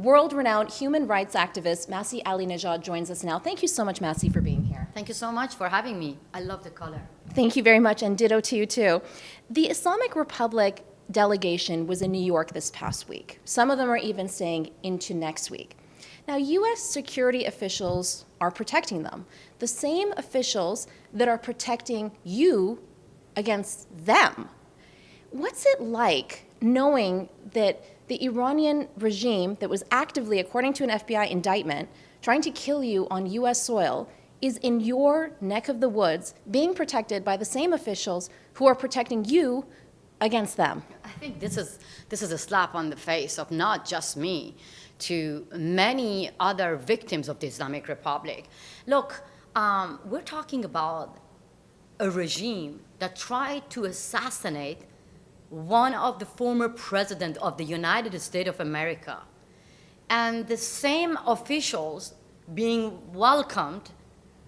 world-renowned human rights activist Masih Alinejad joins us now. Thank you so much, Masih, for being here. Thank you so much for having me. I love the color. Thank you very much, and ditto to you too. The Islamic Republic delegation was in New York this past week. Some of them are even staying into next week. Now, U.S. security officials are protecting them, the same officials that are protecting you against them. What's it like knowing that the Iranian regime that was actively, according to an FBI indictment, trying to kill you on U.S. soil is in your neck of the woods, being protected by the same officials who are protecting you against them? I think this is a slap on the face of not just me, to many other victims of the Islamic Republic. Look, we're talking about a regime that tried to assassinate one of the former presidents of the United States of America. And the same officials being welcomed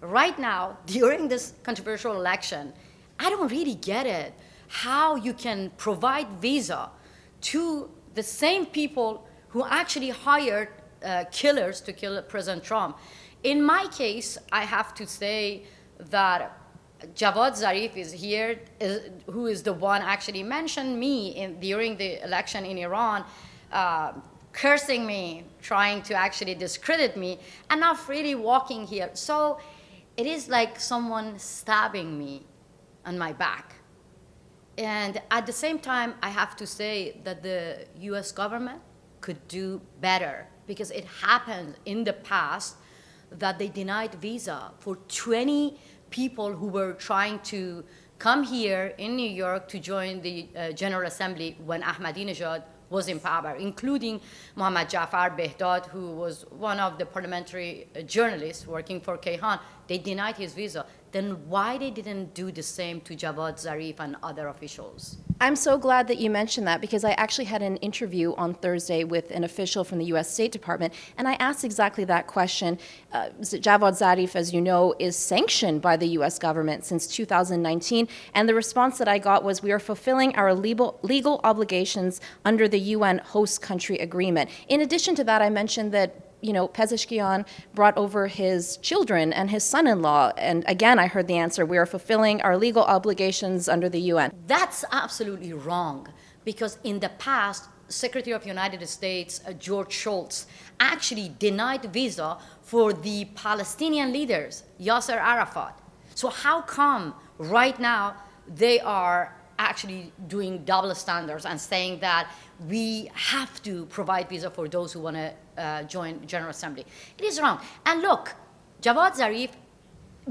right now during this controversial election. I don't really get it, how you can provide visa to the same people who actually hired killers to kill President Trump. In my case, I have to say that Javad Zarif is here, who is the one actually mentioned me during the election in Iran, cursing me, trying to actually discredit me, and now freely walking here. So it is like someone stabbing me on my back. And at the same time, I have to say that the US government could do better, because it happened in the past that they denied visa for 20 people who were trying to come here in New York to join the General Assembly when Ahmadinejad was in power, including Mohammad Jafar Behdad, who was one of the parliamentary journalists working for Kayhan. They denied his visa. Then why they didn't do the same to Javad Zarif and other officials? I'm so glad that you mentioned that, because I actually had an interview on Thursday with an official from the U.S. State Department, and I asked exactly that question. Javad Zarif, as you know, is sanctioned by the U.S. government since 2019, and the response that I got was, we are fulfilling our legal obligations under the UN host country agreement. In addition to that, I mentioned that Pezeshkian brought over his children and his son-in-law. And again, I heard the answer, we are fulfilling our legal obligations under the UN. That's absolutely wrong, because in the past, Secretary of United States George Shultz actually denied visa for the Palestinian leaders, Yasser Arafat. So how come right now they are actually doing double standards and saying that we have to provide visa for those who want to join General Assembly? It is wrong. And look, Javad Zarif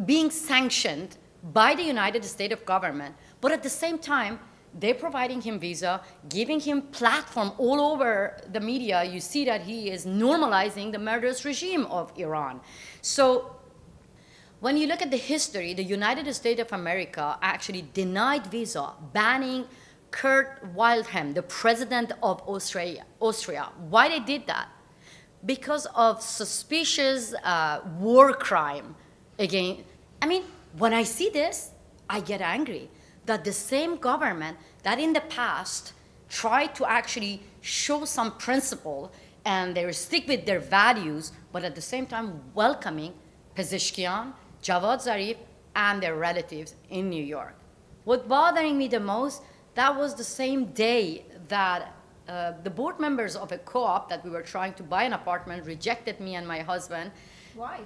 being sanctioned by the United States of government, but at the same time, they're providing him visa, giving him platform all over the media. You see that he is normalizing the murderous regime of Iran. So when you look at the history, the United States of America actually denied visa, banning Kurt Wildheim, the president of Austria. Why they did that? Because of suspicious war crime again. I mean, when I see this, I get angry that the same government that in the past tried to actually show some principle and they stick with their values, but at the same time welcoming Pezeshkian, Javad Zarif, and their relatives in New York. What bothering me the most, that was the same day that the board members of a co-op that we were trying to buy an apartment rejected me and my husband. Why?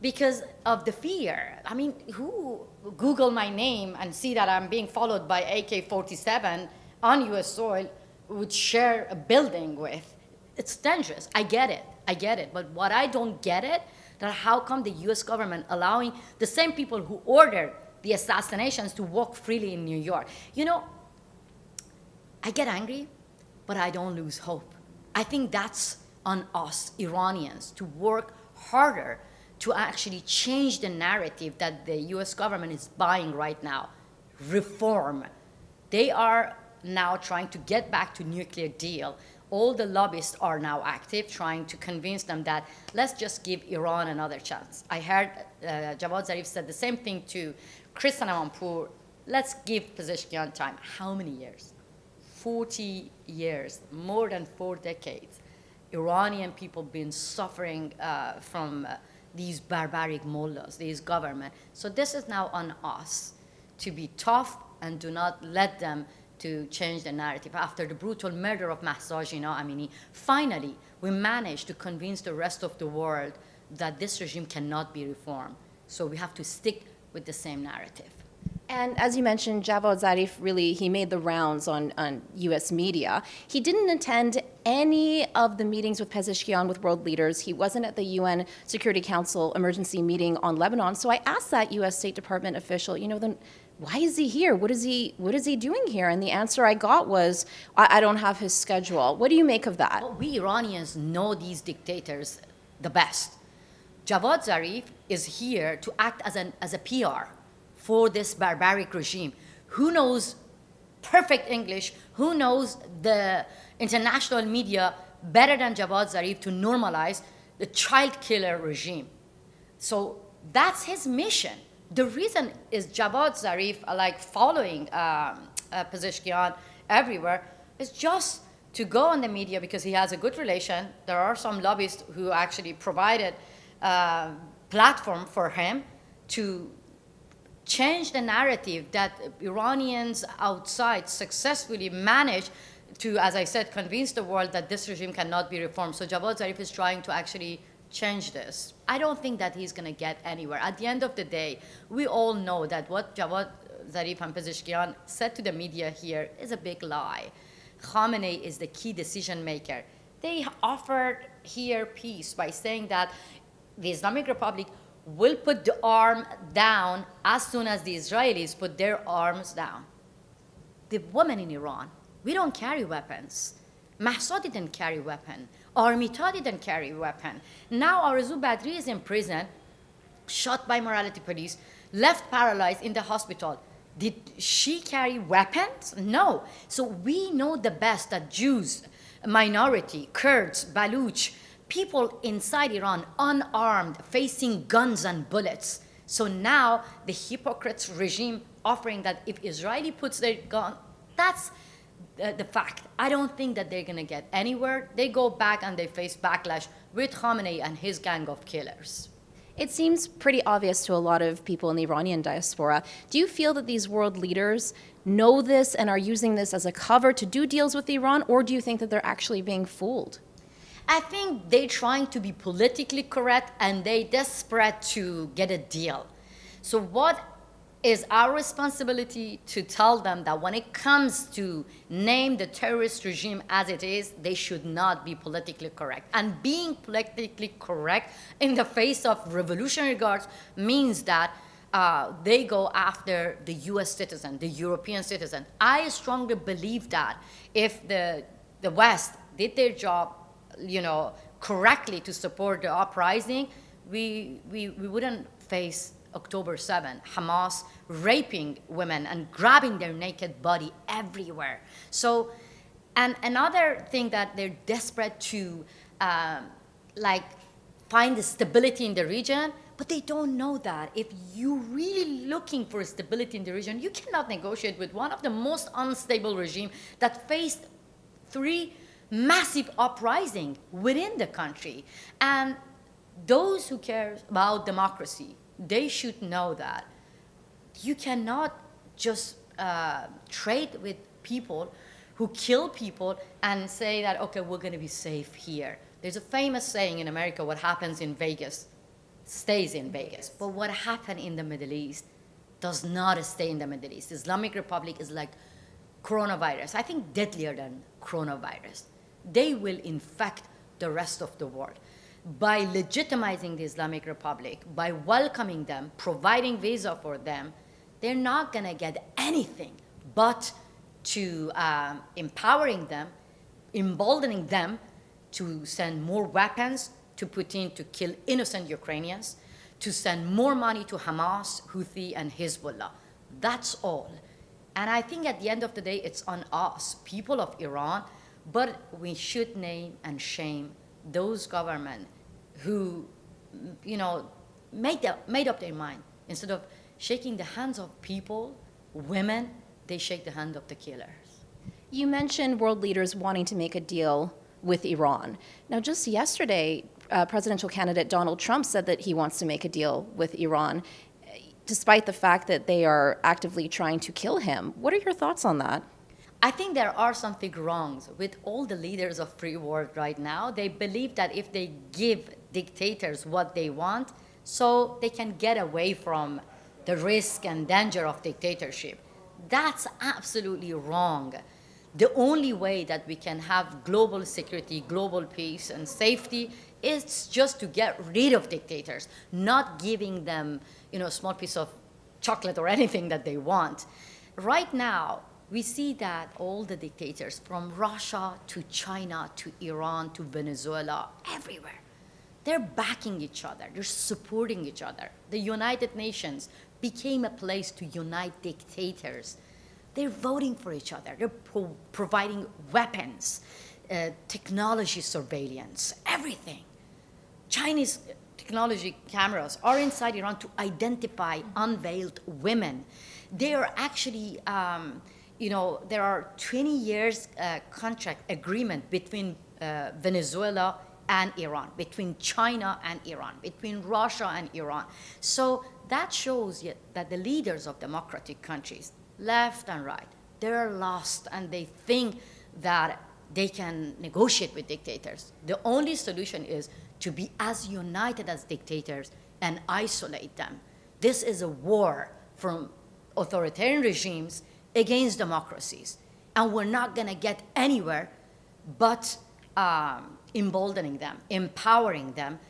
Because of the fear. I mean, who Google my name and see that I'm being followed by AK-47 on US soil would share a building with? It's dangerous. I get it. But what I don't get it, that how come the US government allowing the same people who ordered the assassinations to walk freely in New York? I get angry, but I don't lose hope. I think that's on us Iranians to work harder to actually change the narrative that the US government is buying right now. Reform. They are now trying to get back to nuclear deal. All the lobbyists are now active, trying to convince them that let's just give Iran another chance. I heard Javad Zarif said the same thing to Chris Amanpour. Let's give Pezeshkian time. How many years? 40 years, more than 4 decades. Iranian people been suffering from these barbaric mullahs, these government. So this is now on us to be tough and do not let them to change the narrative. After the brutal murder of Mahsa Amini, finally we managed to convince the rest of the world that this regime cannot be reformed. So we have to stick with the same narrative. And as you mentioned, Javad Zarif he made the rounds on U.S. media. He didn't attend any of the meetings with Pezeshkian with world leaders. He wasn't at the UN Security Council emergency meeting on Lebanon. So I asked that U.S. State Department official, then why is he here? What is he doing here? And the answer I got was, I don't have his schedule. What do you make of that? Well, we Iranians know these dictators the best. Javad Zarif is here to act as a PR for this barbaric regime. Who knows perfect English? Who knows the international media better than Javad Zarif to normalize the child killer regime? So that's his mission. The reason is Javad Zarif, like following Pezeshkian everywhere, is just to go on the media because he has a good relation. There are some lobbyists who actually provided platform for him to change the narrative that Iranians outside successfully managed to, as I said, convince the world that this regime cannot be reformed. So Javad Zarif is trying to actually change this. I don't think that he's going to get anywhere. At the end of the day, we all know that what Javad Zarif and Pezeshkian said to the media here is a big lie. Khamenei is the key decision maker. They offered here peace by saying that the Islamic Republic will put the arm down as soon as the Israelis put their arms down. The women in Iran, we don't carry weapons. Mahsa didn't carry weapon. Armita didn't carry weapon. Now Arzu Badri is in prison, shot by morality police, left paralyzed in the hospital. Did she carry weapons? No. So we know the best that Jews, minority, Kurds, Baluch, people inside Iran, unarmed, facing guns and bullets. So now the hypocrites regime offering that if Israeli puts their gun, that's the fact. I don't think that they're going to get anywhere. They go back and they face backlash with Khamenei and his gang of killers. It seems pretty obvious to a lot of people in the Iranian diaspora. Do you feel that these world leaders know this and are using this as a cover to do deals with Iran, or do you think that they're actually being fooled? I think they're trying to be politically correct and they're desperate to get a deal. So what is our responsibility to tell them that when it comes to name the terrorist regime as it is, they should not be politically correct. And being politically correct in the face of revolutionary guards means that they go after the US citizen, the European citizen. I strongly believe that if the West did their job correctly to support the uprising, we wouldn't face October 7, Hamas raping women and grabbing their naked body everywhere. So, and another thing that they're desperate to find the stability in the region, but they don't know that. If you're really looking for stability in the region, you cannot negotiate with one of the most unstable regimes that faced 3 massive uprising within the country. And those who care about democracy, they should know that you cannot just trade with people who kill people and say that, okay, we're going to be safe here. There's a famous saying in America, what happens in Vegas stays in Vegas. But what happened in the Middle East does not stay in the Middle East. The Islamic Republic is like coronavirus, I think deadlier than coronavirus. They will infect the rest of the world. By legitimizing the Islamic Republic, by welcoming them, providing visa for them, they're not going to get anything but to empowering them, emboldening them to send more weapons to Putin to kill innocent Ukrainians, to send more money to Hamas, Houthi, and Hezbollah. That's all. And I think at the end of the day, it's on us, people of Iran, but we should name and shame those governments who, made up their mind. Instead of shaking the hands of people, women, they shake the hand of the killers. You mentioned world leaders wanting to make a deal with Iran. Now, just yesterday, presidential candidate Donald Trump said that he wants to make a deal with Iran, despite the fact that they are actively trying to kill him. What are your thoughts on that? I think there are something wrongs with all the leaders of free world right now. They believe that if they give dictators what they want, so they can get away from the risk and danger of dictatorship. That's absolutely wrong. The only way that we can have global security, global peace, and safety is just to get rid of dictators, not giving them, a small piece of chocolate or anything that they want. Right now, we see that all the dictators, from Russia to China to Iran to Venezuela, everywhere, they're backing each other, they're supporting each other. The United Nations became a place to unite dictators. They're voting for each other, they're providing weapons, technology surveillance, everything. Chinese technology cameras are inside Iran to identify unveiled women. They are actually, there are 20 years contract agreement between Venezuela and Iran, between China and Iran, between Russia and Iran. So that shows that the leaders of democratic countries, left and right, they're lost and they think that they can negotiate with dictators. The only solution is to be as united as dictators and isolate them. This is a war from authoritarian regimes against democracies. And we're not going to get anywhere but emboldening them, empowering them,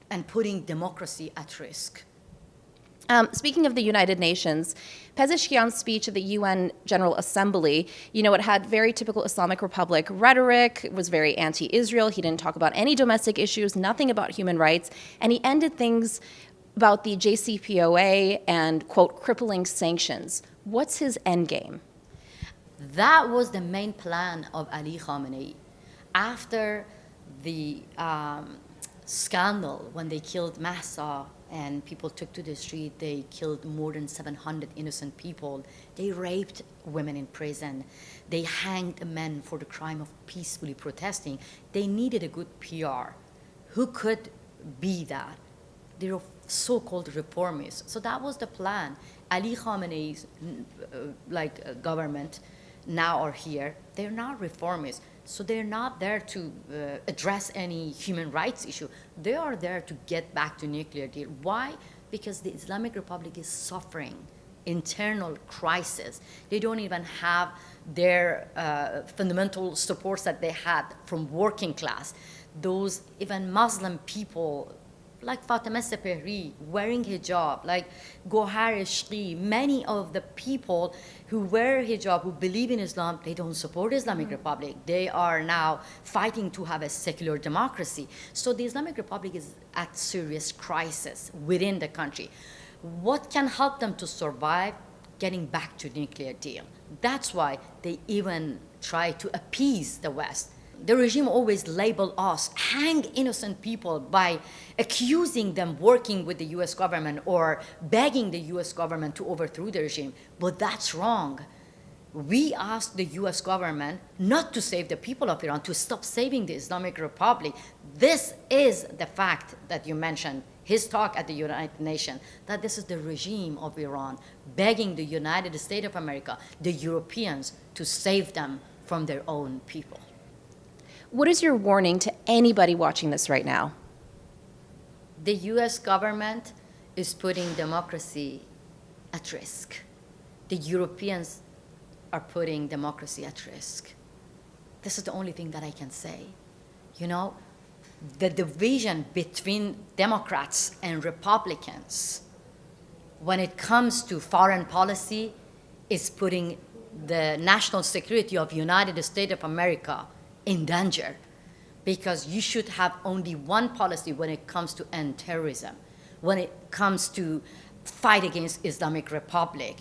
and putting democracy at risk. Speaking of the United Nations, Pezeshkian's speech at the UN General Assembly, it had very typical Islamic Republic rhetoric. It was very anti-Israel. He didn't talk about any domestic issues, nothing about human rights. And he ended things about the JCPOA and, quote, crippling sanctions. What's his end game? That was the main plan of Ali Khamenei. After the scandal, when they killed Mahsa and people took to the street, they killed more than 700 innocent people. They raped women in prison. They hanged men for the crime of peacefully protesting. They needed a good PR. Who could be that? They're so-called reformists. So that was the plan. Ali Khamenei's government now are here. They're not reformists. So they're not there to address any human rights issue. They are there to get back to nuclear deal. Why? Because the Islamic Republic is suffering internal crisis. They don't even have their fundamental supports that they had from working class. Those even Muslim people, like Fatima Sepehri, wearing hijab, like Gohar Ishqi, many of the people who wear hijab, who believe in Islam, they don't support Islamic Republic. They are now fighting to have a secular democracy. So the Islamic Republic is at serious crisis within the country. What can help them to survive? Getting back to nuclear deal. That's why they even try to appease the West. The regime always label us, hang innocent people by accusing them working with the US government or begging the US government to overthrow the regime. But that's wrong. We asked the US government not to save the people of Iran, to stop saving the Islamic Republic. This is the fact that you mentioned, his talk at the United Nations, that this is the regime of Iran begging the United States of America, the Europeans, to save them from their own people. What is your warning to anybody watching this right now? The US government is putting democracy at risk. The Europeans are putting democracy at risk. This is the only thing that I can say. The division between Democrats and Republicans when it comes to foreign policy is putting the national security of the United States of America in danger, because you should have only one policy when it comes to end terrorism, when it comes to fight against Islamic Republic.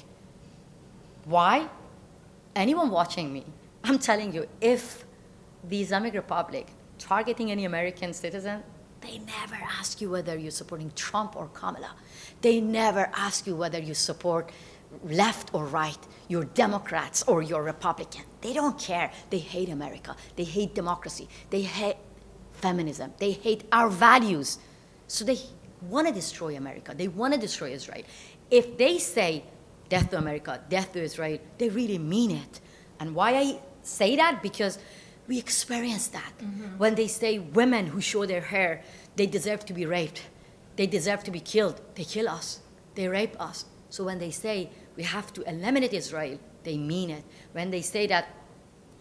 Why? Anyone watching me, I'm telling you, if the Islamic Republic targeting any American citizen, they never ask you whether you're supporting Trump or Kamala. They never ask you whether you support left or right, you're Democrats or you're Republican. They don't care. They hate America. They hate democracy. They hate feminism. They hate our values. So they want to destroy America. They want to destroy Israel. If they say death to America, death to Israel, they really mean it. And why I say that? Because we experience that. When they say women who show their hair, they deserve to be raped. They deserve to be killed. They kill us. They rape us. So when they say we have to eliminate Israel, they mean it. When they say that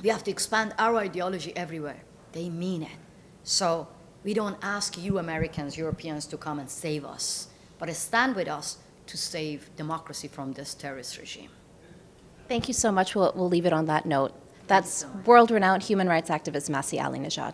we have to expand our ideology everywhere, they mean it. So we don't ask you Americans, Europeans to come and save us, but stand with us to save democracy from this terrorist regime. Thank you so much. We'll leave it on that note. That's world-renowned human rights activist Masih Alinejad.